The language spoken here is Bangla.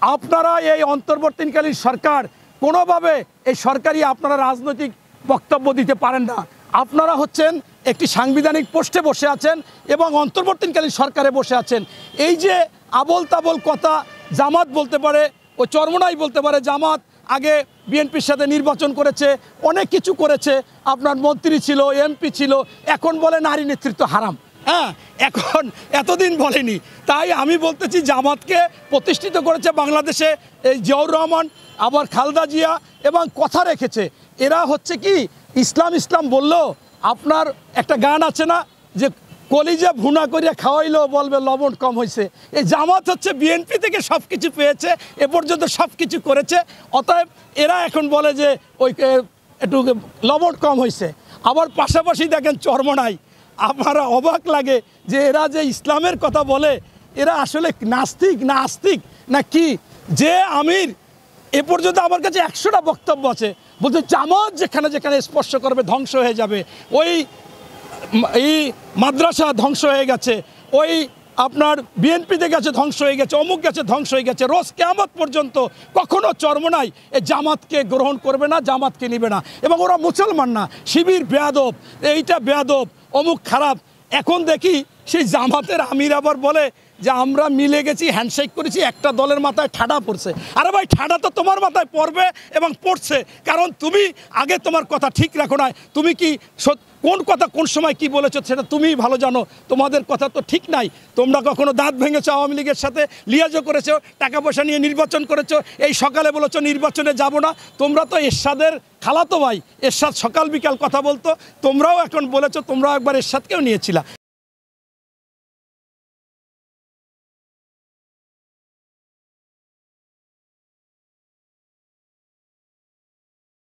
আপনারা এই অন্তর্বর্তীকালীন সরকার কোনোভাবে এই সরকারি আপনারা রাজনৈতিক বক্তব্য দিতে পারেন না। আপনারা হচ্ছেন একটি সাংবিধানিক পোস্টে বসে আছেন এবং অন্তর্বর্তীকালীন সরকারে বসে আছেন। এই যে আবল তাবল কথা জামাত বলতে পারে, ও চরমনাই বলতে পারে জামাত আগে বিএনপির সাথে নির্বাচন করেছে, অনেক কিছু করেছে, আপনার মন্ত্রী ছিল, এমপি ছিল, এখন বলে নারী নেতৃত্ব হারাম। হ্যাঁ, এখন এতদিন বলেনি। তাই আমি বলতেছি জামাতকে প্রতিষ্ঠিত করেছে বাংলাদেশে এই জিয়াউর রহমান, আবার খালেদা জিয়া, এবং কথা রেখেছে। এরা হচ্ছে কি ইসলাম ইসলাম বললো, আপনার একটা গান আছে না যে কলিজা ভুনা করিয়া খাওয়াইলেও বলবে লবণ কম হয়েছে। এই জামাত হচ্ছে বিএনপি থেকে সব কিছু পেয়েছে, এ পর্যন্ত সব কিছু করেছে, অতএব এরা এখন বলে যে ওই একটু লবণ কম হয়েছে। আবার পাশাপাশি দেখেন চরমনাই, আপনারা অবাক লাগে যে এরা যে ইসলামের কথা বলে, এরা আসলে নাস্তিক না আস্তিক না কি? যে আমির এ পর্যন্ত আমার কাছে 100টা বক্তব্য আছে, বলতে জামাত যেখানে যেখানে স্পর্শ করবে ধ্বংস হয়ে যাবে। ওই এই মাদ্রাসা ধ্বংস হয়ে গেছে, ওই আপনার বিএনপিতে গেছে ধ্বংস হয়ে গেছে, অমুক গেছে ধ্বংস হয়ে গেছে। রোজ কিয়ামত পর্যন্ত কখনো চরমনাই এই জামাতকে গ্রহণ করবে না, জামাতকে নিবে না। এবং ওরা মুসলমান না, শিবির বেয়াদব, এইটা বেয়াদব, অমুক খারাপ। এখন দেখি সেই জামাতের আমির আবার বলে যে আমরা মিলে গেছি, হ্যান্ডশেক করেছি, একটা দলের মাথায় ঠাডা পড়ছে। আরে ভাই, ঠাডা তো তোমার মাথায় পড়বে এবং পড়ছে, কারণ তুমি আগে তোমার কথা ঠিক রাখো না। তুমি কি কোন কথা কোন সময় কি বলেছো সেটা তুমিই ভালো জানো। তোমাদের কথা তো ঠিক নাই। তোমরা কখনো দাঁত ভেঙেছো, আওয়ামী লীগের সাথে লিয়াজও করেছো, টাকা পয়সা নিয়ে নির্বাচন করেছো, এই সকালে বলেছো নির্বাচনে যাব না। তোমরা তো এরশাদের খালাতো ভাই, এরশাদ সকাল বিকাল কথা বলতো, তোমরাও এখন বলেছো, তোমরাও একবার এরশাদকেও নিয়েছিলা।